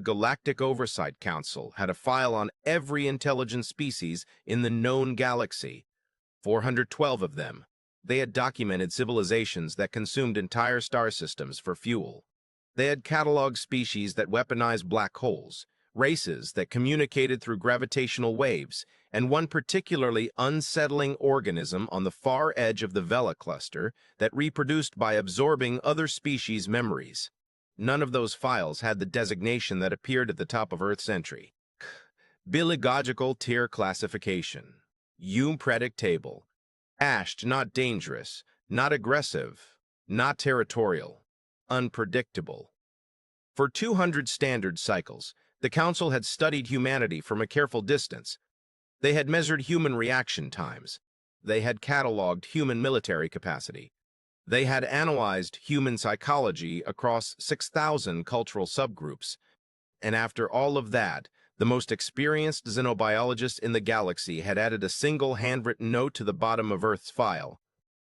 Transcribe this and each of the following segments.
Galactic Oversight Council had a file on every intelligent species in the known galaxy, 412 of them. They had documented civilizations that consumed entire star systems for fuel. They had cataloged species that weaponized black holes, races that communicated through gravitational waves, and one particularly unsettling organism on the far edge of the Vela cluster that reproduced by absorbing other species' memories. None of those files had the designation that appeared at the top of Earth's entry. Biological tier classification. Predict table. Ashed, not dangerous, not aggressive, not territorial, unpredictable. For 200 standard cycles, the Council had studied humanity from a careful distance. They had measured human reaction times. They had cataloged human military capacity. They had analyzed human psychology across 6,000 cultural subgroups. And after all of that, the most experienced xenobiologist in the galaxy had added a single handwritten note to the bottom of Earth's file.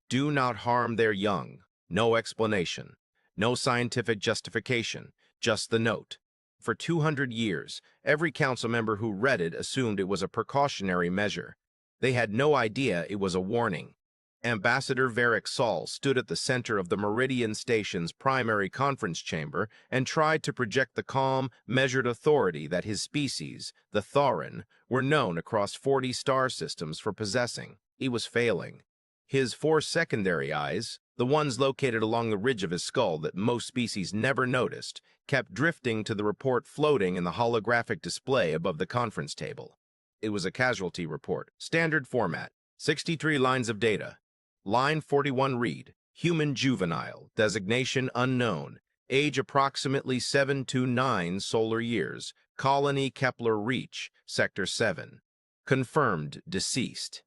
Do not harm their young. No explanation. No scientific justification. Just the note. For 200 years, every council member who read it assumed it was a precautionary measure. They had no idea it was a warning. Ambassador Varric Sol stood at the center of the Meridian Station's primary conference chamber and tried to project the calm, measured authority that his species, the Thorin, were known across 40 star systems for possessing. He was failing. His 4 secondary eyes, the ones located along the ridge of his skull that most species never noticed, kept drifting to the report floating in the holographic display above the conference table. It was a casualty report, standard format, 63 lines of data. Line 41 read, human juvenile, designation unknown, age approximately 7 to 9 solar years, colony Kepler Reach, Sector 7. Confirmed deceased.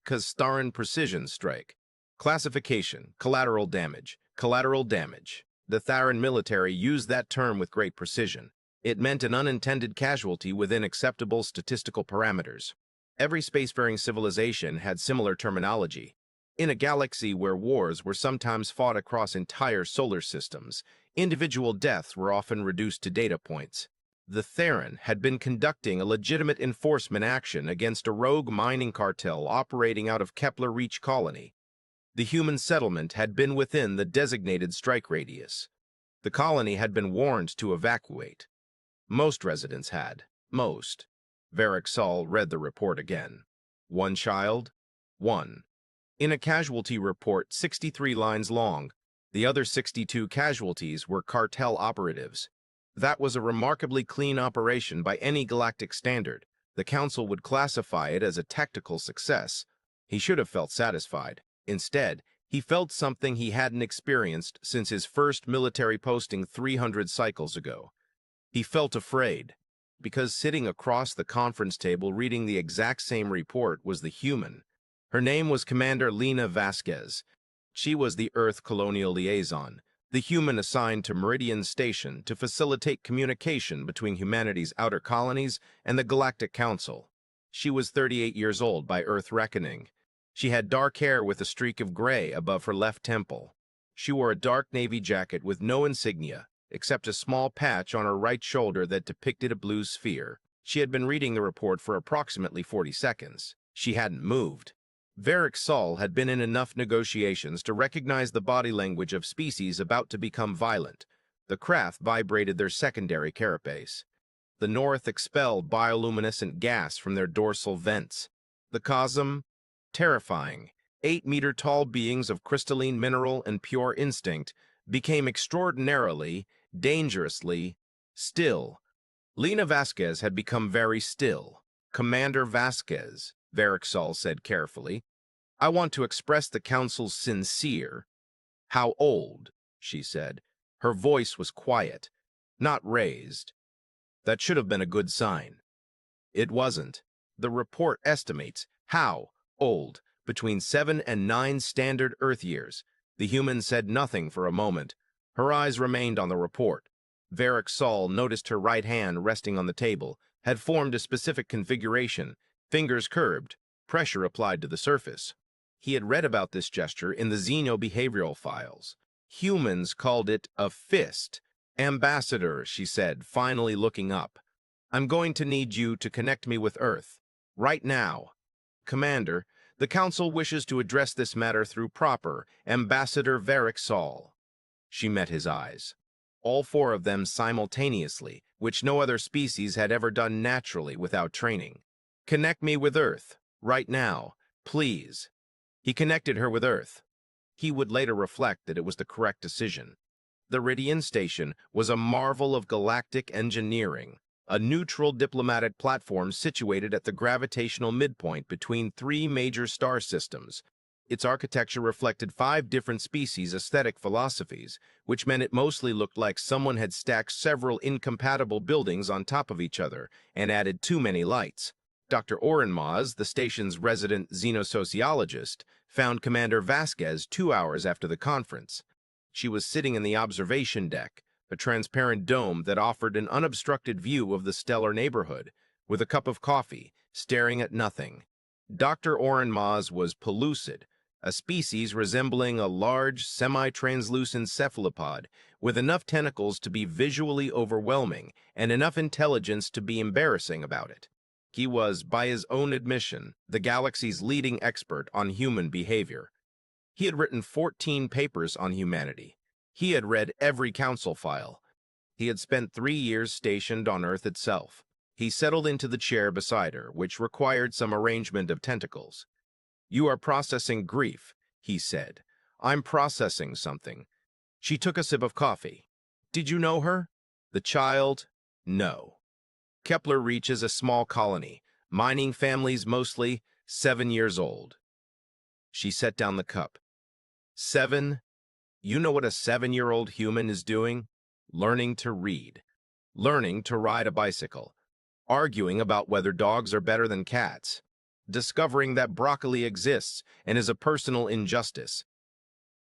Kastaran precision strike. Classification, collateral damage. Collateral damage. The Tharan military used that term with great precision. It meant an unintended casualty within acceptable statistical parameters. Every spacefaring civilization had similar terminology. In a galaxy where wars were sometimes fought across entire solar systems, individual deaths were often reduced to data points. The Theran had been conducting a legitimate enforcement action against a rogue mining cartel operating out of Kepler Reach Colony. The human settlement had been within the designated strike radius. The colony had been warned to evacuate. Most residents had. Most. Varric Sol read the report again. 1 child? 1. In a casualty report 63 lines long, the other 62 casualties were cartel operatives. That was a remarkably clean operation by any galactic standard. The Council would classify it as a tactical success. He should have felt satisfied. Instead, he felt something he hadn't experienced since his first military posting 300 cycles ago. He felt afraid, because sitting across the conference table reading the exact same report was the human. Her name was Commander Lena Vasquez. She was the Earth Colonial Liaison, the human assigned to Meridian Station to facilitate communication between humanity's outer colonies and the Galactic Council. She was 38 years old by Earth reckoning. She had dark hair with a streak of gray above her left temple. She wore a dark navy jacket with no insignia, except a small patch on her right shoulder that depicted a blue sphere. She had been reading the report for approximately 40 seconds. She hadn't moved. Varric Sol had been in enough negotiations to recognize the body language of species about to become violent. The craft vibrated their secondary carapace. The North expelled bioluminescent gas from their dorsal vents. The Cosm, terrifying, 8-meter-tall beings of crystalline mineral and pure instinct, became extraordinarily, dangerously still. Lena Vasquez had become very still. Commander Vasquez, Varric Sol said carefully, I want to express the Council's sincere. How old? She said. Her voice was quiet, not raised. That should have been a good sign. It wasn't. The report estimates how old, between 7 and 9 standard Earth years. The human said nothing for a moment. Her eyes remained on the report. Varric Sol noticed her right hand resting on the table, had formed a specific configuration, fingers curved, pressure applied to the surface. He had read about this gesture in the xenobehavioral files. Humans called it a fist. Ambassador, she said, finally looking up. I'm going to need you to connect me with Earth. Right now. Commander, the Council wishes to address this matter through proper Ambassador Varric Saul. She met his eyes. All four of them simultaneously, which no other species had ever done naturally without training. Connect me with Earth. Right now. Please. He connected her with Earth. He would later reflect that it was the correct decision. The Ridian Station was a marvel of galactic engineering, a neutral diplomatic platform situated at the gravitational midpoint between three major star systems. Its architecture reflected 5 different species' aesthetic philosophies, which meant it mostly looked like someone had stacked several incompatible buildings on top of each other and added too many lights. Dr. Orenmaz, the station's resident xenosociologist, found Commander Vasquez 2 hours after the conference. She was sitting in the observation deck, a transparent dome that offered an unobstructed view of the stellar neighborhood, with a cup of coffee, staring at nothing. Dr. Orenmaz was pellucid, a species resembling a large, semi-translucent cephalopod with enough tentacles to be visually overwhelming and enough intelligence to be embarrassing about it. He was, by his own admission, the galaxy's leading expert on human behavior. He had written 14 papers on humanity. He had read every council file. He had spent 3 years stationed on Earth itself. He settled into the chair beside her, which required some arrangement of tentacles. You are processing grief, he said. I'm processing something. She took a sip of coffee. Did you know her? The child? No. Kepler reaches a small colony, mining families mostly, 7 years old. She set down the cup. 7? You know what a 7-year-old human is doing? Learning to read. Learning to ride a bicycle. Arguing about whether dogs are better than cats. Discovering that broccoli exists and is a personal injustice.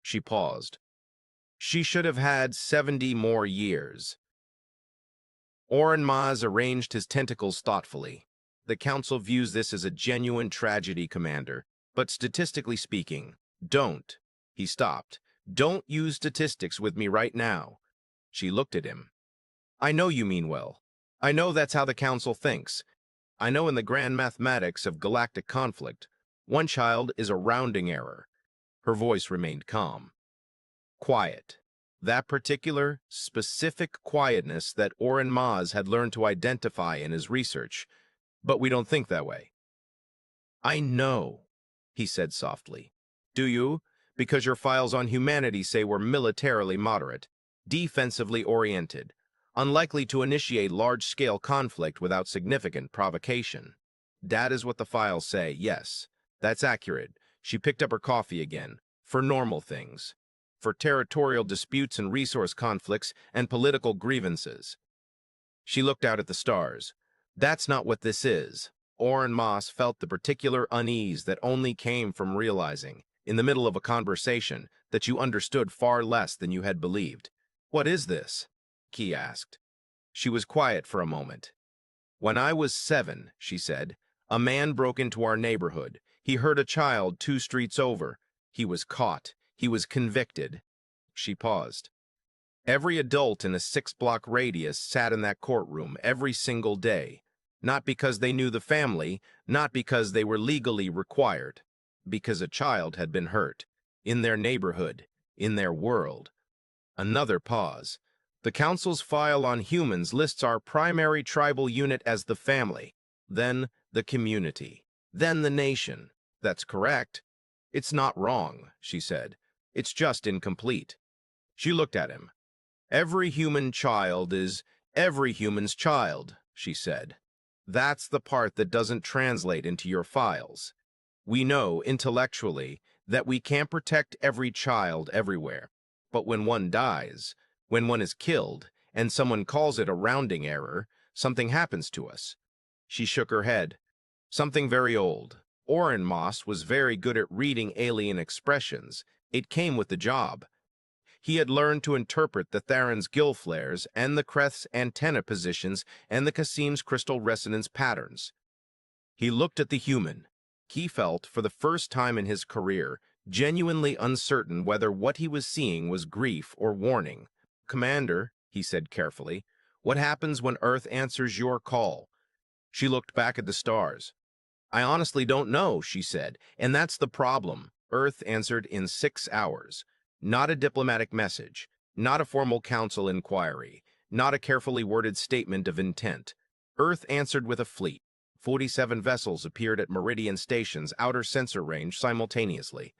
She paused. She should have had 70 more years. Orenmaz arranged his tentacles thoughtfully. The Council views this as a genuine tragedy, Commander, but statistically speaking, don't. He stopped. Don't use statistics with me right now. She looked at him. I know you mean well. I know that's how the Council thinks. I know in the grand mathematics of galactic conflict, one child is a rounding error. Her voice remained calm. Quiet. That particular, specific quietness that Orenmaz had learned to identify in his research. But we don't think that way. I know, he said softly. Do you? Because your files on humanity say we're militarily moderate, defensively oriented, unlikely to initiate large-scale conflict without significant provocation. That is what the files say, yes. That's accurate. She picked up her coffee again. For normal things. For territorial disputes and resource conflicts and political grievances. She looked out at the stars. That's not what this is. Orenmaz felt the particular unease that only came from realizing, in the middle of a conversation, that you understood far less than you had believed. What is this? He asked. She was quiet for a moment. When I was 7, she said, a man broke into our neighborhood. He hurt a child 2 streets over. He was caught. He was convicted. She paused. Every adult in a 6-block radius sat in that courtroom every single day, not because they knew the family, not because they were legally required, because a child had been hurt, in their neighborhood, in their world. Another pause. The Council's file on humans lists our primary tribal unit as the family, then the community, then the nation. That's correct. It's not wrong, she said. It's just incomplete. She looked at him. Every human child is every human's child, she said. That's the part that doesn't translate into your files. We know, intellectually, that we can't protect every child everywhere. But when one dies, when one is killed, and someone calls it a rounding error, something happens to us. She shook her head. Something very old. Orenmaz was very good at reading alien expressions. It came with the job. He had learned to interpret the Theron's gill flares and the Kreth's antenna positions and the Kasim's crystal resonance patterns. He looked at the human. He felt, for the first time in his career, genuinely uncertain whether what he was seeing was grief or warning. Commander, he said carefully. What happens when Earth answers your call? She looked back at the stars. I honestly don't know, she said, and that's the problem. Earth answered in 6 hours. Not a diplomatic message, not a formal council inquiry, not a carefully worded statement of intent. Earth answered with a fleet. 47 vessels appeared at Meridian Station's outer sensor range simultaneously.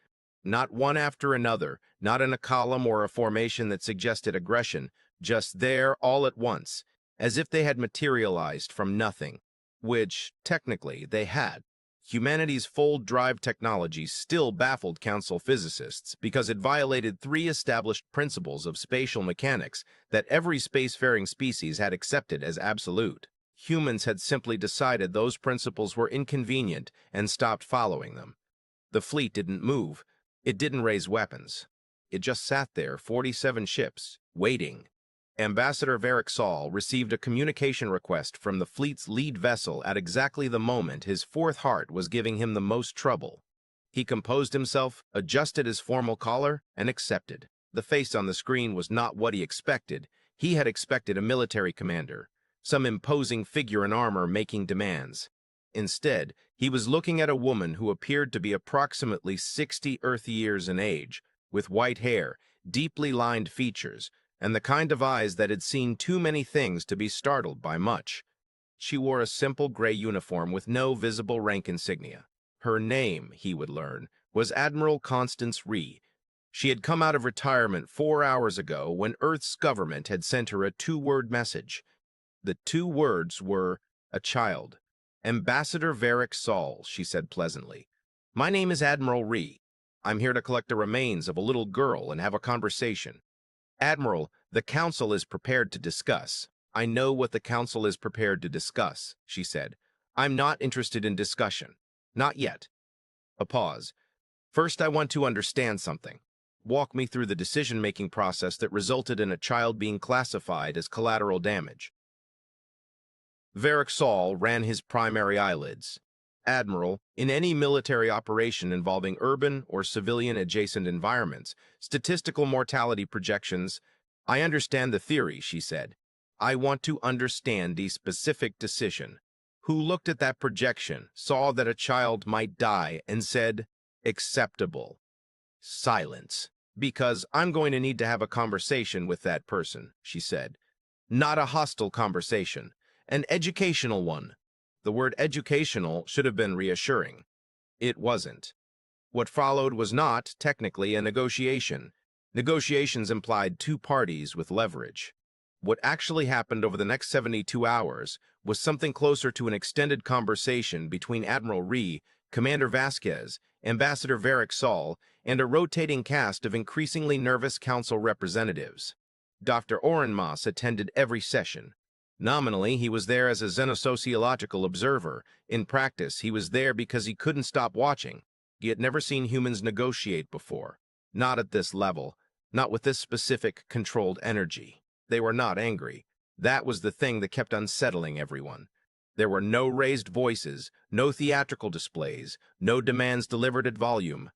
Not one after another, not in a column or a formation that suggested aggression, just there all at once, as if they had materialized from nothing, which, technically, they had. Humanity's fold drive technology still baffled Council physicists because it violated 3 established principles of spatial mechanics that every spacefaring species had accepted as absolute. Humans had simply decided those principles were inconvenient and stopped following them. The fleet didn't move. It didn't raise weapons. It just sat there, 47 ships, waiting. Ambassador Varric Saul received a communication request from the fleet's lead vessel at exactly the moment his fourth heart was giving him the most trouble. He composed himself, adjusted his formal collar, and accepted. The face on the screen was not what he expected. He had expected a military commander, some imposing figure in armor making demands. Instead, he was looking at a woman who appeared to be approximately 60 Earth years in age, with white hair, deeply lined features, and the kind of eyes that had seen too many things to be startled by much. She wore a simple gray uniform with no visible rank insignia. Her name, he would learn, was Admiral Constance Reth. She had come out of retirement 4 hours ago when Earth's government had sent her a 2-word message. The 2 words were, a child. Ambassador Varric Saul, she said pleasantly. My name is Admiral Reth. I'm here to collect the remains of a little girl and have a conversation. Admiral, the Council is prepared to discuss. I know what the Council is prepared to discuss, she said. I'm not interested in discussion. Not yet. A pause. First, I want to understand something. Walk me through the decision-making process that resulted in a child being classified as collateral damage. Varric Saul ran his primary eyelids. Admiral, in any military operation involving urban or civilian-adjacent environments, statistical mortality projections, I understand the theory, she said. I want to understand the specific decision. Who looked at that projection, saw that a child might die, and said, acceptable. Silence. Because I'm going to need to have a conversation with that person, she said. Not a hostile conversation, an educational one. The word educational should have been reassuring. It wasn't. What followed was not, technically, a negotiation. Negotiations implied 2 parties with leverage. What actually happened over the next 72 hours was something closer to an extended conversation between Admiral Reth, Commander Vasquez, Ambassador Varric Saul, and a rotating cast of increasingly nervous council representatives. Dr. Orenmas attended every session. Nominally, he was there as a xenosociological observer. In practice, he was there because he couldn't stop watching. He had never seen humans negotiate before. Not at this level. Not with this specific, controlled energy. They were not angry. That was the thing that kept unsettling everyone. There were no raised voices, no theatrical displays, no demands delivered at volume.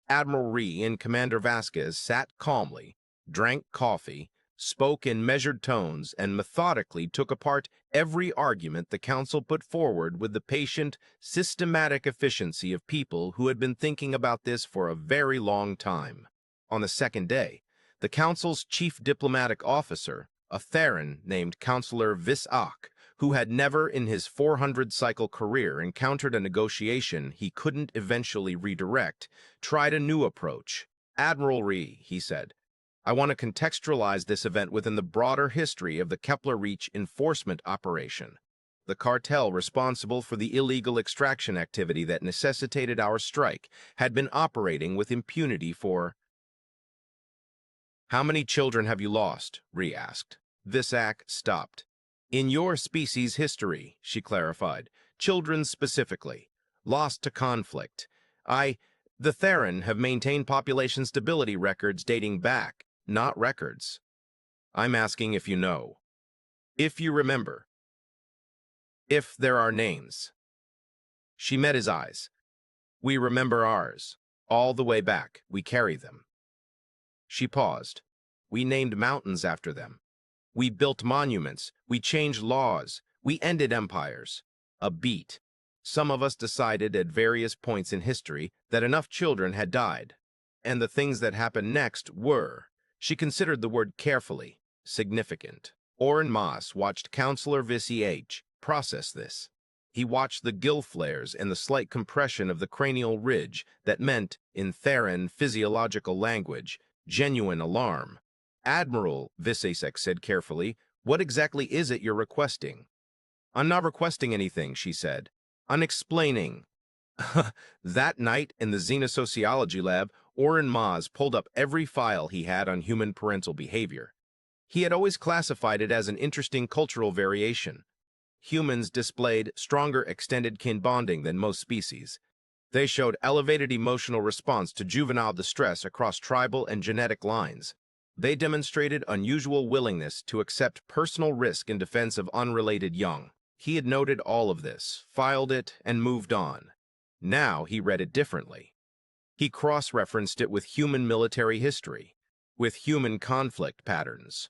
Admiral Reth and Commander Vasquez sat calmly, drank coffee, spoke in measured tones, and methodically took apart every argument the Council put forward with the patient, systematic efficiency of people who had been thinking about this for a very long time. On the second day, the Council's chief diplomatic officer, a Theran named Counselor Vis-Ak, who had never in his 400-cycle career encountered a negotiation he couldn't eventually redirect, tried a new approach. Admiral Reth, he said, I want to contextualize this event within the broader history of the Kepler Reach enforcement operation. The cartel responsible for the illegal extraction activity that necessitated our strike had been operating with impunity for... How many children have you lost? Reth asked. Vis-Ak stopped. In your species' history, she clarified. Children specifically. Lost to conflict. The Theran have maintained population stability records dating back, not records. I'm asking if you know. If you remember. If there are names. She met his eyes. We remember ours. All the way back, we carry them. She paused. We named mountains after them. We built monuments. We changed laws. We ended empires. A beat. Some of us decided at various points in history that enough children had died. And the things that happened next were, she considered the word carefully, significant. Orrin Moss watched Counselor Vissy H. process this. He watched the gill flares and the slight compression of the cranial ridge that meant, in Theran physiological language, genuine alarm. Admiral, Visasek said carefully, what exactly is it you're requesting? I'm not requesting anything, she said. I'm explaining. That night in the xenosociology lab, Orrin Moss pulled up every file he had on human parental behavior. He had always classified it as an interesting cultural variation. Humans displayed stronger extended kin bonding than most species. They showed elevated emotional response to juvenile distress across tribal and genetic lines. They demonstrated unusual willingness to accept personal risk in defense of unrelated young. He had noted all of this, filed it, and moved on. Now he read it differently. He cross-referenced it with human military history, with human conflict patterns,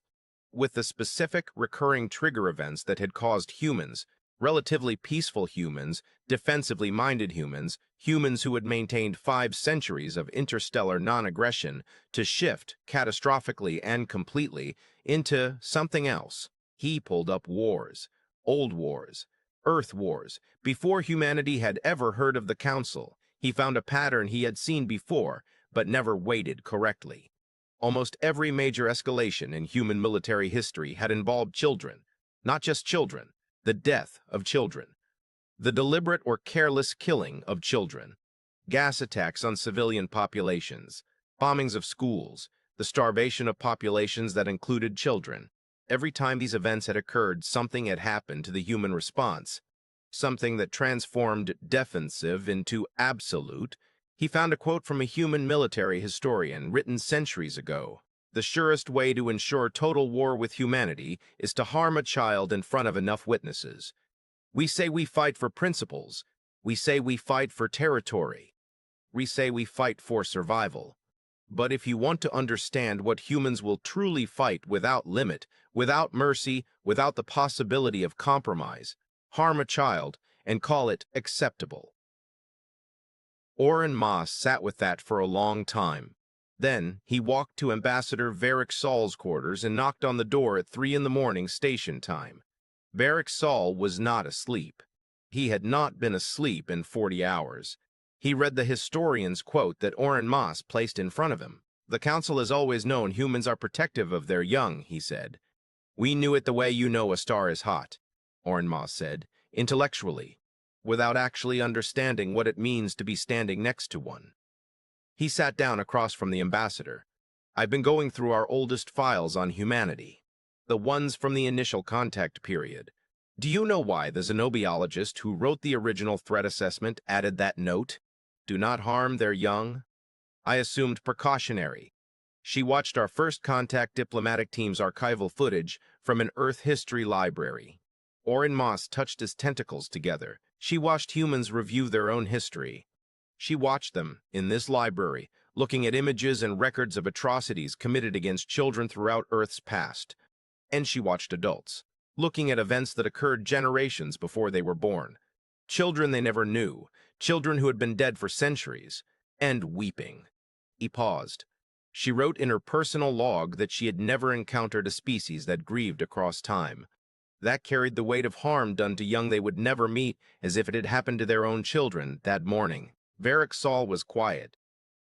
with the specific recurring trigger events that had caused humans, relatively peaceful humans, defensively minded humans, humans who had maintained 5 centuries of interstellar non-aggression, to shift catastrophically and completely into something else. He pulled up wars, old wars, Earth wars. Before humanity had ever heard of the Council, he found a pattern he had seen before, but never weighted correctly. Almost every major escalation in human military history had involved children, not just children, the death of children, the deliberate or careless killing of children, gas attacks on civilian populations, bombings of schools, the starvation of populations that included children. Every time these events had occurred, something had happened to the human response, something that transformed defensive into absolute. He found a quote from a human military historian written centuries ago. The surest way to ensure total war with humanity is to harm a child in front of enough witnesses. We say we fight for principles. We say we fight for territory. We say we fight for survival. But if you want to understand what humans will truly fight without limit, without mercy, without the possibility of compromise, harm a child and call it acceptable. Orrin Moss sat with that for a long time. Then he walked to Ambassador Varric Saul's quarters and knocked on the door at 3 a.m. station time. Varric Saul was not asleep. He had not been asleep in 40 hours. He read the historian's quote that Orrin Moss placed in front of him. The Council has always known humans are protective of their young, he said. We knew it the way you know a star is hot, Orrin Moss said, intellectually, without actually understanding what it means to be standing next to one. He sat down across from the ambassador. I've been going through our oldest files on humanity, the ones from the initial contact period. Do you know why the xenobiologist who wrote the original threat assessment added that note? Do not harm their young? I assumed precautionary. She watched our first contact diplomatic team's archival footage from an Earth history library. Orrin Moss touched his tentacles together. She watched humans review their own history. She watched them, in this library, looking at images and records of atrocities committed against children throughout Earth's past. And she watched adults, looking at events that occurred generations before they were born. Children they never knew, children who had been dead for centuries, and weeping. He paused. She wrote in her personal log that she had never encountered a species that grieved across time. That carried the weight of harm done to young they would never meet, as if it had happened to their own children that morning. Varric Saul was quiet.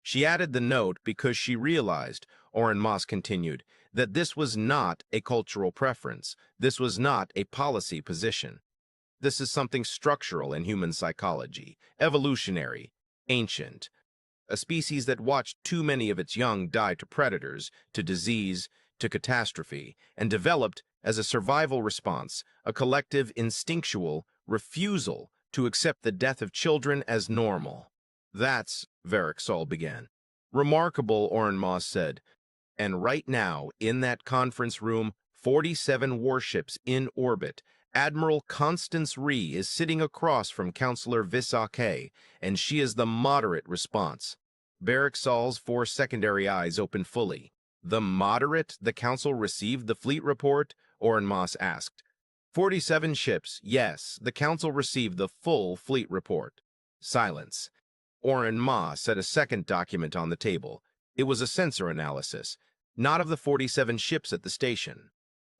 She added the note because she realized, Orrin Moss continued, that this was not a cultural preference. This was not a policy position. This is something structural in human psychology, evolutionary, ancient. A species that watched too many of its young die to predators, to disease, to catastrophe, and developed, as a survival response, a collective instinctual refusal to accept the death of children as normal. That's, Varric Saul began. Remarkable, Orrin Moss said. And right now, in that conference room, 47 warships in orbit, Admiral Constance Ree is sitting across from Counselor Visake, and she is the moderate response. Varric Saul's 4 secondary eyes opened fully. The moderate, the Council received the fleet report? Oren Moss asked. 47 ships, yes, the Council received the full fleet report. Silence. Oren Moss set a second document on the table. It was a sensor analysis, not of the 47 ships at the station,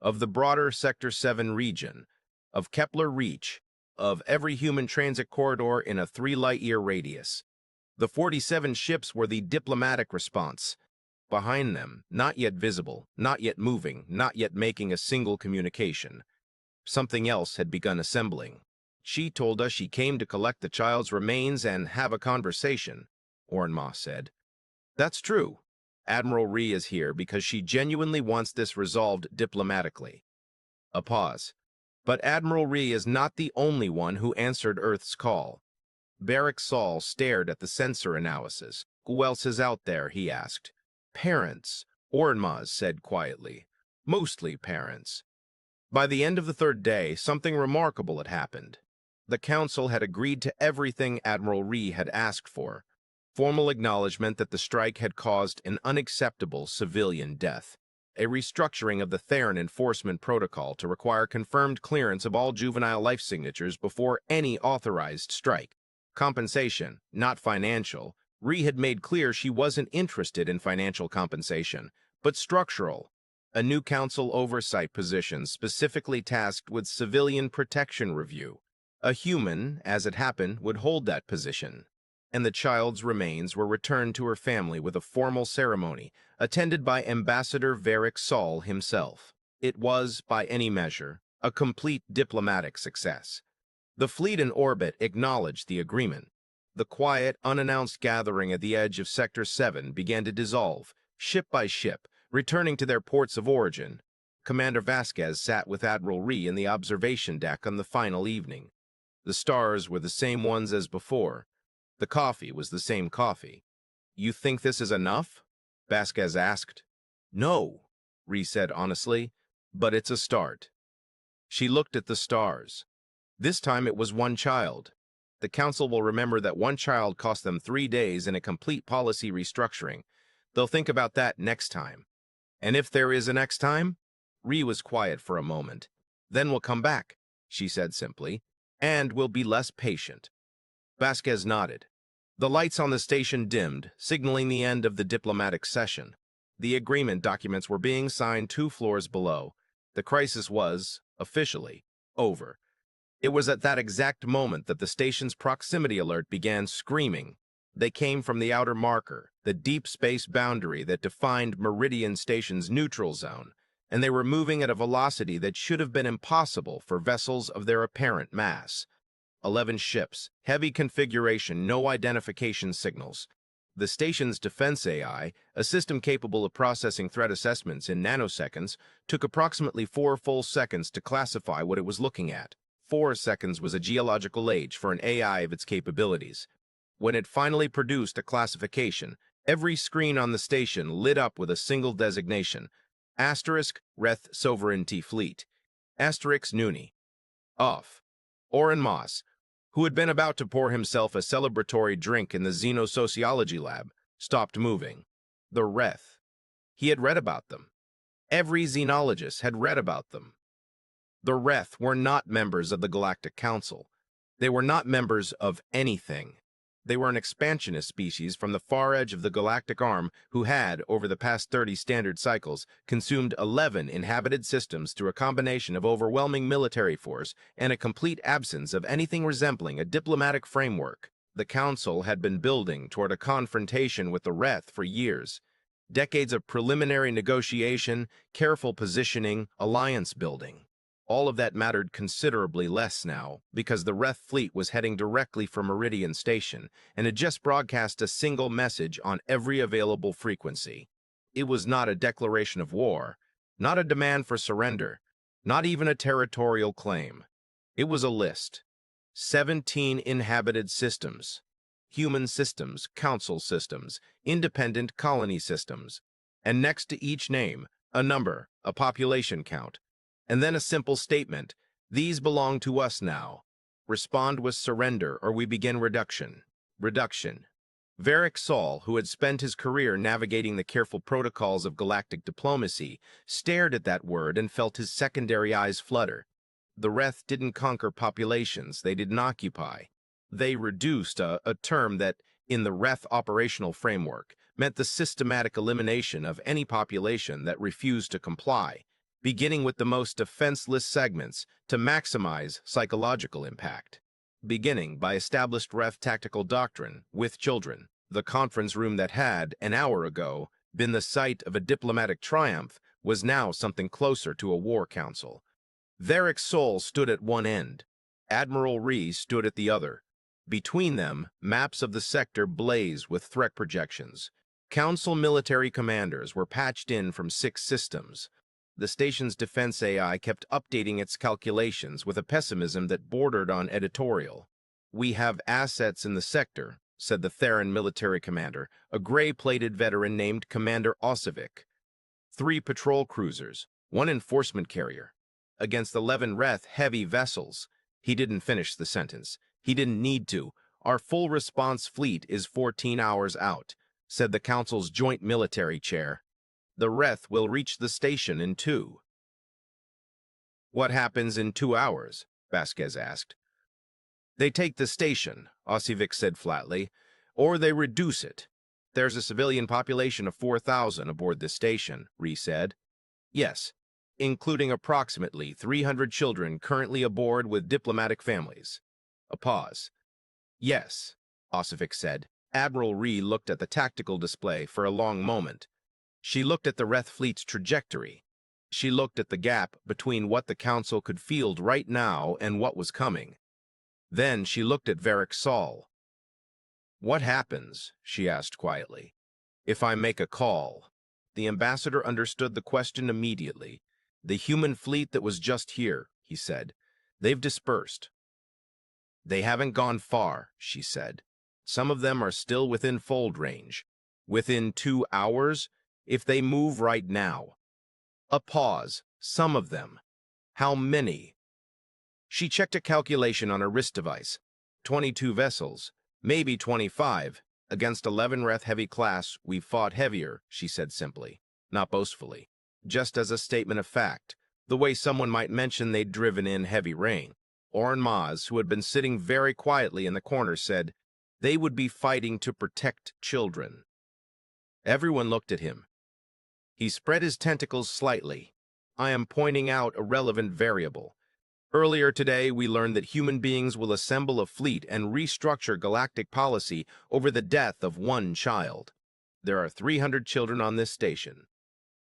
of the broader Sector 7 region, of Kepler Reach, of every human transit corridor in a 3-light-year radius. The 47 ships were the diplomatic response. Behind them, not yet visible, not yet moving, not yet making a single communication, something else had begun assembling. She told us she came to collect the child's remains and have a conversation, Oren Moss said. That's true. Admiral Reth is here because she genuinely wants this resolved diplomatically. A pause. But Admiral Reth is not the only one who answered Earth's call. Barrick Saul stared at the sensor analysis. Who else is out there, he asked. Parents, Oren Moss said quietly. Mostly parents. By the end of the third day, something remarkable had happened. The Council had agreed to everything Admiral Reth had asked for. Formal acknowledgement that the strike had caused an unacceptable civilian death. A restructuring of the Theron enforcement protocol to require confirmed clearance of all juvenile life signatures before any authorized strike. Compensation, not financial. Reth had made clear she wasn't interested in financial compensation, but structural. A new council oversight position specifically tasked with civilian protection review. A human, as it happened, would hold that position, and the child's remains were returned to her family with a formal ceremony, attended by Ambassador Barrick Saul himself. It was, by any measure, a complete diplomatic success. The fleet in orbit acknowledged the agreement. The quiet, unannounced gathering at the edge of Sector 7 began to dissolve, ship by ship, returning to their ports of origin. Commander Vasquez sat with Admiral Reth in the observation deck on the final evening. The stars were the same ones as before. The coffee was the same coffee. You think this is enough? Vasquez asked. No, Reth said honestly, but it's a start. She looked at the stars. This time it was one child. The Council will remember that one child cost them 3 days in a complete policy restructuring. They'll think about that next time. And if there is a next time? Reth was quiet for a moment. Then we'll come back, she said simply, and we'll be less patient. Vasquez nodded. The lights on the station dimmed, signaling the end of the diplomatic session. The agreement documents were being signed 2 floors below. The crisis was, officially, over. It was at that exact moment that the station's proximity alert began screaming. They came from the outer marker, the deep space boundary that defined Meridian Station's neutral zone, and they were moving at a velocity that should have been impossible for vessels of their apparent mass. 11 ships, heavy configuration, no identification signals. The station's defense AI, a system capable of processing threat assessments in nanoseconds, took approximately 4 full seconds to classify what it was looking at. 4 seconds was a geological age for an AI of its capabilities. When it finally produced a classification, every screen on the station lit up with a single designation. Asterisk, Reth Sovereignty Fleet. Asterisk, Nooney. Off. Oren Moss, who had been about to pour himself a celebratory drink in the xenosociology lab, stopped moving. The Reth. He had read about them. Every xenologist had read about them. The Reth were not members of the Galactic Council. They were not members of anything. They were an expansionist species from the far edge of the galactic arm who had, over the past 30 standard cycles, consumed 11 inhabited systems through a combination of overwhelming military force and a complete absence of anything resembling a diplomatic framework. The Council had been building toward a confrontation with the Reth for years. Decades of preliminary negotiation, careful positioning, alliance building. All of that mattered considerably less now, because the Reth fleet was heading directly for Meridian Station and had just broadcast a single message on every available frequency. It was not a declaration of war, not a demand for surrender, not even a territorial claim. It was a list. 17 inhabited systems. Human systems, council systems, independent colony systems. And next to each name, a number, a population count. And then a simple statement, these belong to us now. Respond with surrender or we begin reduction. Reduction. Varric Saul, who had spent his career navigating the careful protocols of galactic diplomacy, stared at that word and felt his secondary eyes flutter. The Reth didn't conquer populations, they didn't occupy. They reduced a term that, in the Reth operational framework, meant the systematic elimination of any population that refused to comply, beginning with the most defenseless segments to maximize psychological impact. Beginning by established Reth tactical doctrine with children, the conference room that had, an hour ago, been the site of a diplomatic triumph was now something closer to a war council. Varric Sol stood at one end. Admiral Reth stood at the other. Between them, maps of the sector blazed with threat projections. Council military commanders were patched in from 6 systems. The station's defense AI kept updating its calculations with a pessimism that bordered on editorial. "We have assets in the sector," said the Theran military commander, a gray-plated veteran named Commander Ossovic. 3 patrol cruisers, 1 enforcement carrier, against 11 Reth heavy vessels. He didn't finish the sentence. He didn't need to. "Our full response fleet is 14 hours out," said the Council's joint military chair. "The Reth will reach the station in 2. "What happens in 2 hours?" Vasquez asked. "They take the station," Ossovic said flatly, "or they reduce it. There's a civilian population of 4,000 aboard the station," Reth said. "Yes, including approximately 300 children currently aboard with diplomatic families." A pause. "Yes," Ossovic said. Admiral Reth looked at the tactical display for a long moment. She looked at the Reth fleet's trajectory. She looked at the gap between what the Council could field right now and what was coming. Then she looked at Varric Saul. "What happens," she asked quietly, "if I make a call?" The ambassador understood the question immediately. "The human fleet that was just here," he said. "They've dispersed." "They haven't gone far," she said. "Some of them are still within fold range. Within 2 hours, if they move right now." A pause. "Some of them. How many?" She checked a calculation on her wrist device. 22 vessels, maybe 25. "Against 11 Reth heavy class, we've fought heavier," she said simply, not boastfully, just as a statement of fact, the way someone might mention they'd driven in heavy rain. Orn Maz, who had been sitting very quietly in the corner, said, "They would be fighting to protect children." Everyone looked at him. He spread his tentacles slightly. "I am pointing out a relevant variable. Earlier today, we learned that human beings will assemble a fleet and restructure galactic policy over the death of 1 child. There are 300 children on this station."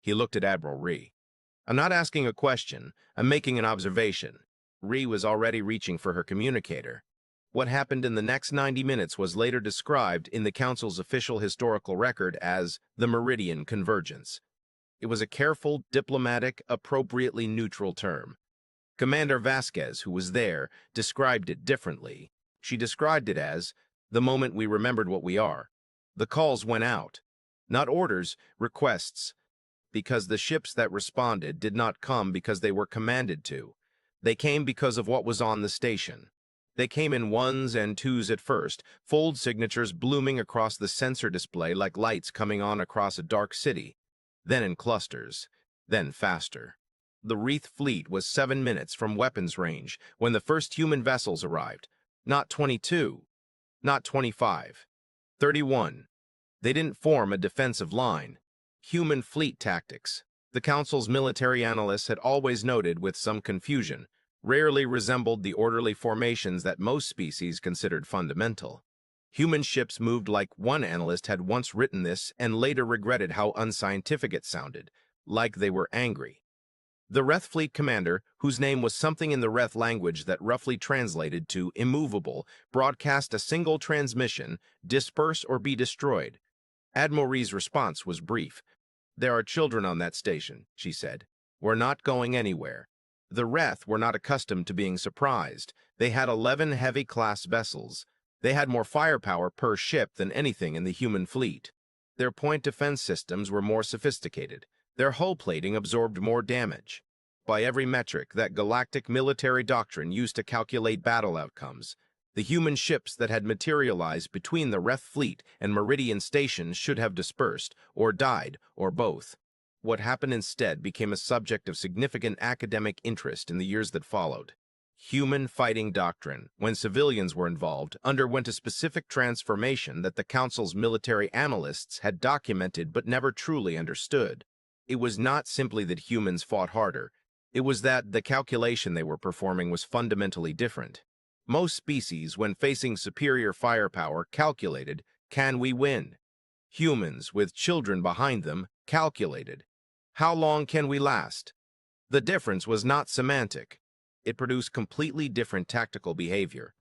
He looked at Admiral Reth. "I'm not asking a question. I'm making an observation." Reth was already reaching for her communicator. What happened in the next 90 minutes was later described in the Council's official historical record as the Meridian Convergence. It was a careful, diplomatic, appropriately neutral term. Commander Vasquez, who was there, described it differently. She described it as the moment we remembered what we are. The calls went out. Not orders, requests. Because the ships that responded did not come because they were commanded to. They came because of what was on the station. They came in 1s and 2s at first, fold signatures blooming across the sensor display like lights coming on across a dark city. Then in clusters, then faster. The Reth fleet was 7 minutes from weapons range when the first human vessels arrived. Not 22, not 25, 31. They didn't form a defensive line. Human fleet tactics, the Council's military analysts had always noted with some confusion, rarely resembled the orderly formations that most species considered fundamental. Human ships moved like one analyst had once written this and later regretted how unscientific it sounded, like they were angry. The Reth fleet commander, whose name was something in the Reth language that roughly translated to immovable, broadcast a single transmission, disperse or be destroyed. Admiral Reth's response was brief. "There are children on that station," she said. "We're not going anywhere." The Reth were not accustomed to being surprised. They had 11 heavy-class vessels. They had more firepower per ship than anything in the human fleet. Their point defense systems were more sophisticated. Their hull plating absorbed more damage. By every metric that galactic military doctrine used to calculate battle outcomes, The human ships that had materialized between the Reth fleet and Meridian Station should have dispersed, or died, or both. What happened instead became a subject of significant academic interest in the years that followed. Human fighting doctrine, when civilians were involved, underwent a specific transformation that the Council's military analysts had documented but never truly understood. It was not simply that humans fought harder. It was that the calculation they were performing was fundamentally different. Most species, when facing superior firepower, calculated, "Can we win?" Humans, with children behind them, calculated, "How long can we last?" The difference was not semantic. It produced completely different tactical behavior.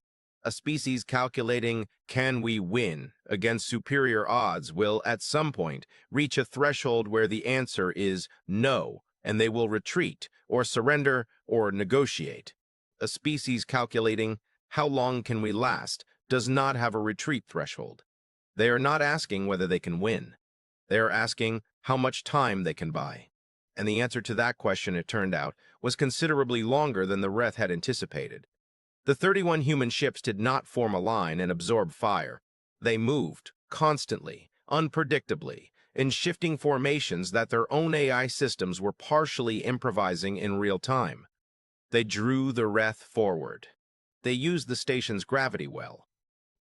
A species calculating, "Can we win?" against superior odds will, at some point, reach a threshold where the answer is no, and they will retreat, or surrender, or negotiate. A species calculating, "How long can we last?" does not have a retreat threshold. They are not asking whether they can win. They are asking how much time they can buy. And the answer to that question, it turned out, was considerably longer than the Reth had anticipated. The 31 human ships did not form a line and absorb fire. They moved, constantly, unpredictably, in shifting formations that their own AI systems were partially improvising in real time. They drew the Reth forward. They used the station's gravity well.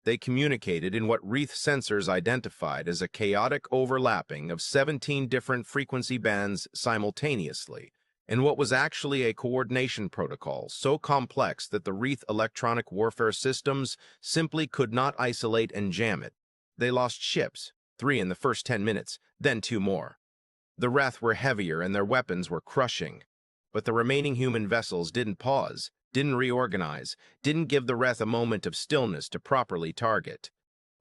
They communicated in what Reth sensors identified as a chaotic overlapping of 17 different frequency bands simultaneously, in what was actually a coordination protocol so complex that the Reth electronic warfare systems simply could not isolate and jam it. They lost ships, 3 in the first 10 minutes, then 2 more. The Reth were heavier and their weapons were crushing. But the remaining human vessels didn't pause, didn't reorganize, didn't give the Reth a moment of stillness to properly target.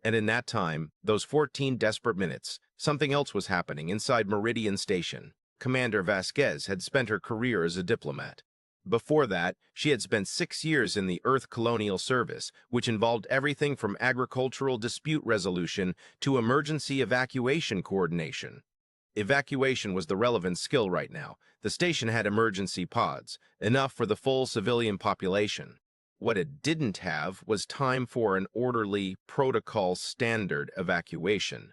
And in that time, those 14 desperate minutes, something else was happening inside Meridian Station. Commander Vasquez had spent her career as a diplomat. Before that, she had spent 6 years in the Earth Colonial Service, which involved everything from agricultural dispute resolution to emergency evacuation coordination. Evacuation was the relevant skill right now. The station had emergency pods, enough for the full civilian population. What it didn't have was time for an orderly, protocol-standard evacuation.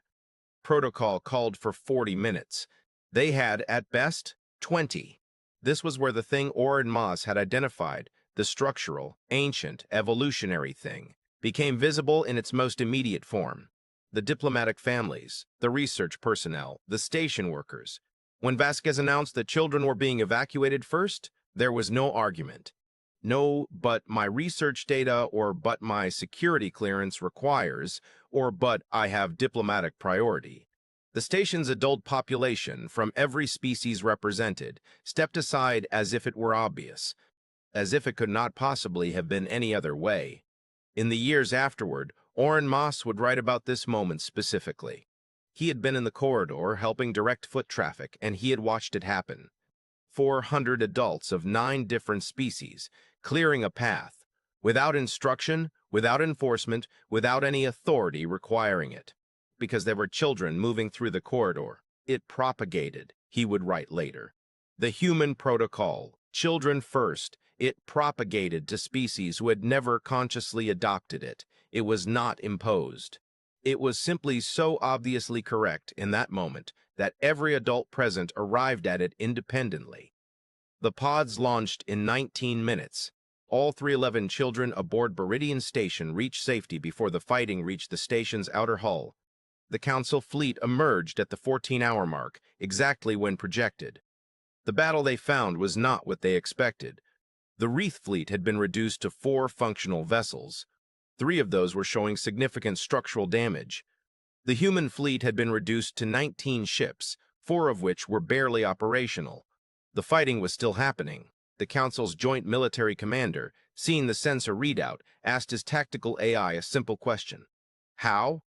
Protocol called for 40 minutes. They had, at best, 20. This was where the thing Oren Moss had identified, the structural, ancient, evolutionary thing, became visible in its most immediate form. The diplomatic families, the research personnel, the station workers. When Vasquez announced that children were being evacuated first, there was no argument. No, but my research data, or but my security clearance requires, or but I have diplomatic priority. The station's adult population, from every species represented, stepped aside as if it were obvious, as if it could not possibly have been any other way. In the years afterward, Oren Moss would write about this moment specifically. He had been in the corridor helping direct foot traffic, and he had watched it happen. 400 adults of 9 different species, clearing a path, without instruction, without enforcement, without any authority requiring it. Because there were children moving through the corridor. It propagated, he would write later. The human protocol, children first, it propagated to species who had never consciously adopted it. It was not imposed. It was simply so obviously correct in that moment that every adult present arrived at it independently. The pods launched in 19 minutes. All 311 children aboard Meridian Station reached safety before the fighting reached the station's outer hull. The Council fleet emerged at the 14-hour mark, exactly when projected. The battle they found was not what they expected. The Reth fleet had been reduced to 4 functional vessels. 3 of those were showing significant structural damage. The human fleet had been reduced to 19 ships, 4 of which were barely operational. The fighting was still happening. The Council's joint military commander, seeing the sensor readout, asked his tactical AI a simple question. How?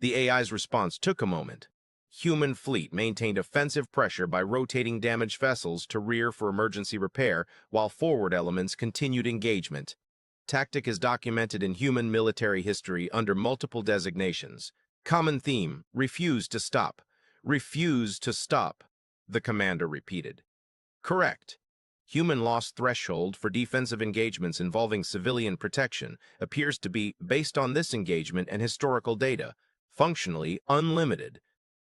The AI's response took a moment. Human fleet maintained offensive pressure by rotating damaged vessels to rear for emergency repair, while forward elements continued engagement. Tactic is documented in human military history under multiple designations. Common theme, refuse to stop. Refuse to stop, the commander repeated. Correct. human loss threshold for defensive engagements involving civilian protection appears to be, based on this engagement and historical data, functionally unlimited.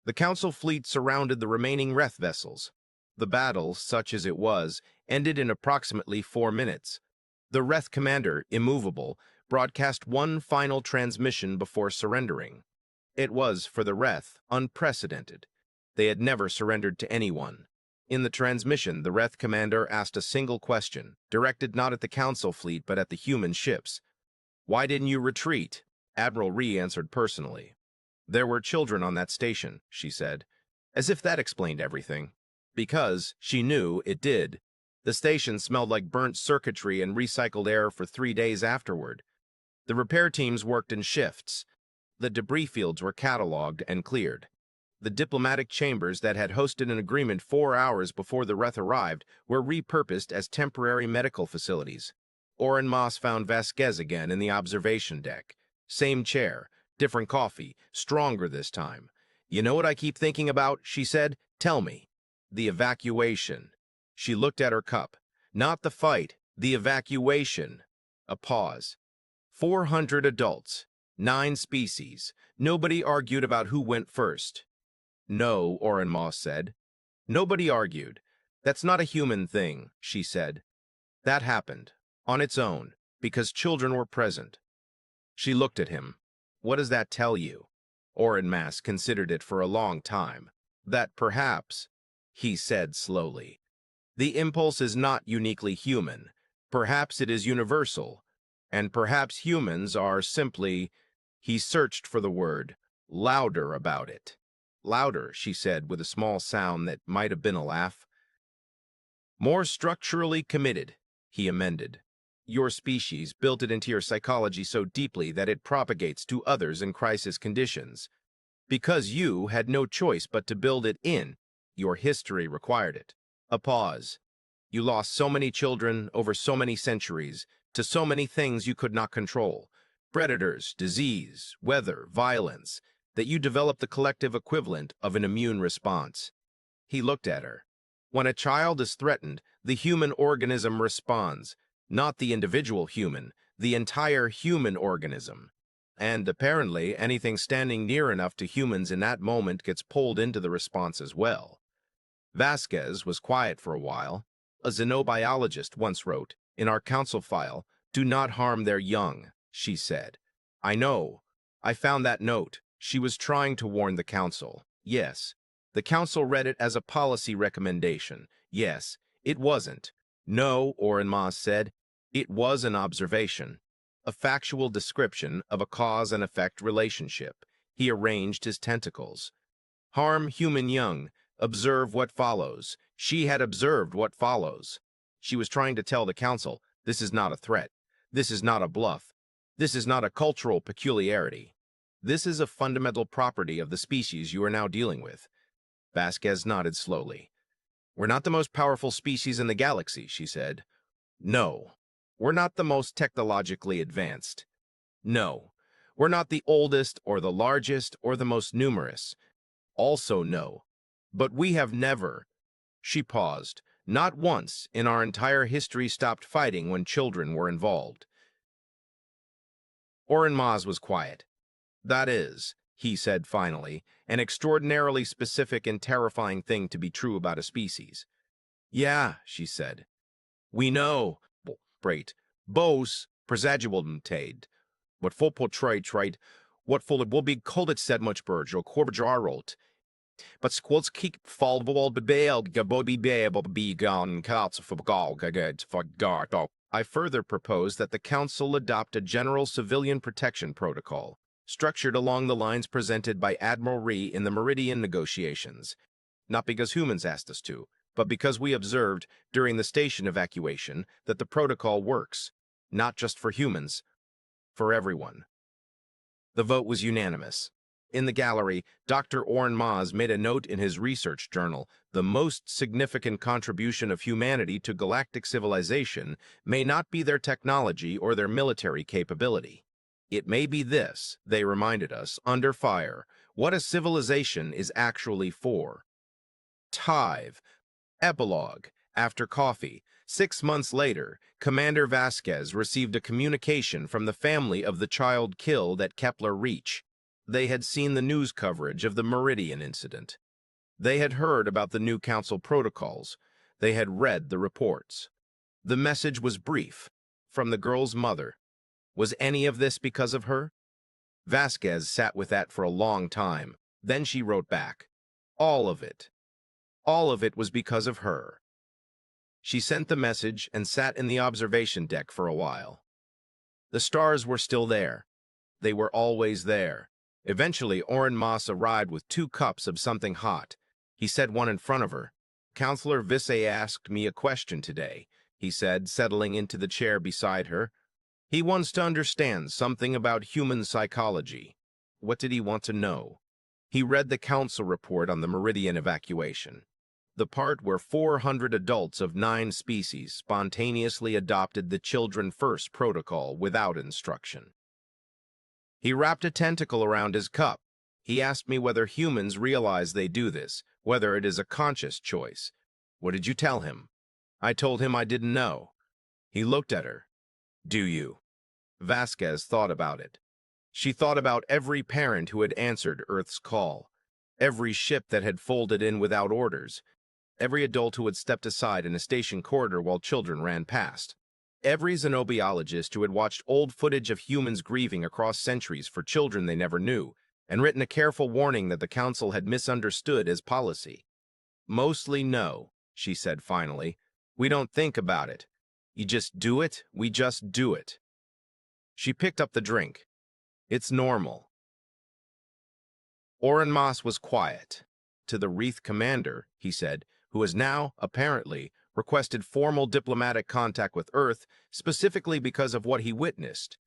The Council fleet surrounded the remaining Reth vessels. The battle, such as it was, ended in approximately 4 minutes. The Reth commander, immovable, broadcast one final transmission before surrendering. It was, for the Reth, unprecedented. They had never surrendered to anyone. In the transmission, the Reth commander asked a single question, directed not at the Council fleet but at the human ships. "Why didn't you retreat?" Admiral Ree answered personally. "There were children on that station," she said, as if that explained everything. Because, she knew, it did. The station smelled like burnt circuitry and recycled air for 3 days afterward. The repair teams worked in shifts. The debris fields were cataloged and cleared. The diplomatic chambers that had hosted an agreement 4 hours before the Reth arrived were repurposed as temporary medical facilities. Oren Moss found Vasquez again in the observation deck. Same chair, different coffee, stronger this time. "You know what I keep thinking about?" she said. "Tell me." "The evacuation." She looked at her cup. "Not the fight, the evacuation." A pause. 400 adults, 9 species. Nobody argued about who went first. "No," Oren Moss said. Nobody argued. "That's not a human thing," she said. "That happened, on its own, because children were present." She looked at him. "What does that tell you?" Oren Moss considered it for a long time. "That perhaps," he said slowly, "the impulse is not uniquely human. Perhaps it is universal. And perhaps humans are simply," he searched for the word, "louder about it." "Louder," she said with a small sound that might have been a laugh. "More structurally committed," he amended. "Your species built it into your psychology so deeply that it propagates to others in crisis conditions. Because you had no choice but to build it in, your history required it." A pause. "You lost so many children over so many centuries to so many things you could not control. Predators, disease, weather, violence, that you developed the collective equivalent of an immune response." He looked at her. "When a child is threatened, the human organism responds, not the individual human, the entire human organism. And apparently anything standing near enough to humans in that moment gets pulled into the response as well." Vasquez was quiet for a while. A xenobiologist once wrote, in our council file, "Do not harm their young," she said. "I know. I found that note. She was trying to warn the council." Yes. The council read it as a policy recommendation. Yes. It wasn't. "No," Oren Moss said. "It was an observation. A factual description of a cause and effect relationship." He arranged his tentacles. "Harm human young. Observe what follows." She had observed what follows. She was trying to tell the council, this is not a threat. This is not a bluff. This is not a cultural peculiarity. This is a fundamental property of the species you are now dealing with. Vasquez nodded slowly. "We're not the most powerful species in the galaxy," she said. "No. We're not the most technologically advanced. No. We're not the oldest or the largest or the most numerous. Also no. But we have never," she paused, "not once in our entire history stopped fighting when children were involved." Oren Maz was quiet. "That is," he said finally, "an extraordinarily specific and terrifying thing to be true about a species." "Yeah," she said. "We know, Brait, Bose, presagibilmtade, what full portray trade, what full it will be called it said much burge or corbajarot. But squads keep fall wall bebail gabobi beable be gone cats for gal gagad for guard. I further propose that the Council adopt a general civilian protection protocol, structured along the lines presented by Admiral Ree in the Meridian negotiations, not because humans asked us to, but because we observed, during the station evacuation, that the protocol works, not just for humans, for everyone." The vote was unanimous. In the gallery, Dr. Oren Maz made a note in his research journal: "The most significant contribution of humanity to galactic civilization may not be their technology or their military capability. It may be this," they reminded us, under fire, "what a civilization is actually for." Tive. Epilogue. After coffee, 6 months later, Commander Vasquez received a communication from the family of the child killed at Kepler Reach. They had seen the news coverage of the Meridian incident. They had heard about the new council protocols. They had read the reports. The message was brief, from the girl's mother. Was any of this because of her? Vasquez sat with that for a long time. Then she wrote back. All of it. All of it was because of her. She sent the message and sat in the observation deck for a while. The stars were still there. They were always there. Eventually, Oren Moss arrived with 2 cups of something hot. He set one in front of her. Counselor Visse asked me a question today, he said, settling into the chair beside her. He wants to understand something about human psychology. What did he want to know? He read the council report on the Meridian evacuation. The part where 400 adults of 9 species spontaneously adopted the Children First protocol without instruction. He wrapped a tentacle around his cup. He asked me whether humans realize they do this, whether it is a conscious choice. What did you tell him? I told him I didn't know. He looked at her. Do you? Vasquez thought about it. She thought about every parent who had answered Earth's call, every ship that had folded in without orders, every adult who had stepped aside in a station corridor while children ran past, every xenobiologist who had watched old footage of humans grieving across centuries for children they never knew, and written a careful warning that the council had misunderstood as policy. Mostly no, she said finally. We don't think about it. You just do it, we just do it. She picked up the drink. It's normal. Oren Moss was quiet. To the Reth commander, he said, who has now, apparently, requested formal diplomatic contact with Earth specifically because of what he witnessed.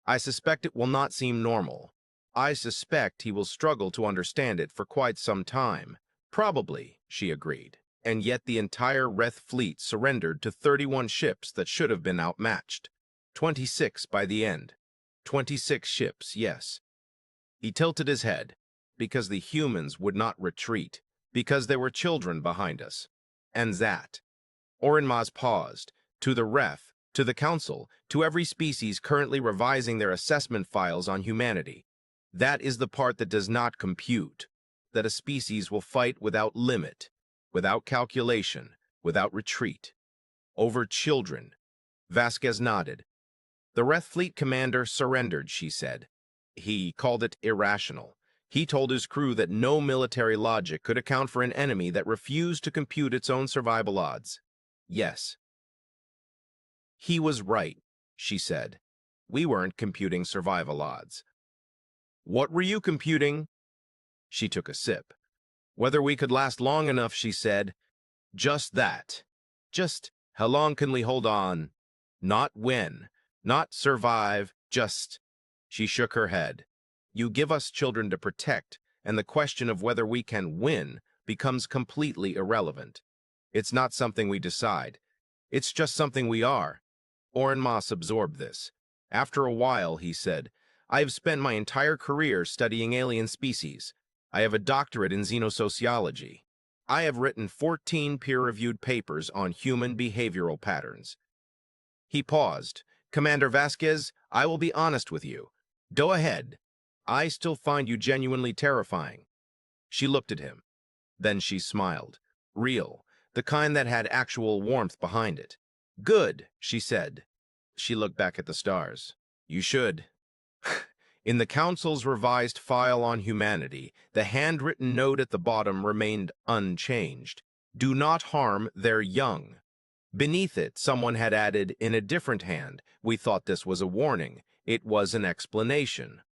I suspect it will not seem normal. I suspect he will struggle to understand it for quite some time. Probably, she agreed. And yet the entire Reth fleet surrendered to 31 ships that should have been outmatched. 26 by the end. 26 ships, yes. He tilted his head, because the humans would not retreat, because there were children behind us. And that. Oren Moss paused. To the Reth, to the Council, to every species currently revising their assessment files on humanity. That is the part that does not compute, that a species will fight without limit, without calculation, without retreat. Over children. Vasquez nodded. The Reth fleet commander surrendered, she said. He called it irrational. He told his crew that no military logic could account for an enemy that refused to compute its own survival odds. Yes. He was right, she said. We weren't computing survival odds. What were you computing? She took a sip. Whether we could last long enough, she said. Just that. Just how long can we hold on? Not when. Not survive, just. She shook her head. You give us children to protect, and the question of whether we can win becomes completely irrelevant. It's not something we decide. It's just something we are. Oren Moss absorbed this. After a while, he said, I have spent my entire career studying alien species. I have a doctorate in xenosociology. I have written 14 peer-reviewed papers on human behavioral patterns. He paused. Commander Vasquez, I will be honest with you. Go ahead. I still find you genuinely terrifying. She looked at him. Then she smiled. Real, the kind that had actual warmth behind it. Good, she said. She looked back at the stars. You should. In the Council's revised file on humanity, the handwritten note at the bottom remained unchanged. Do not harm their young. Beneath it, someone had added, in a different hand, we thought this was a warning. It was an explanation.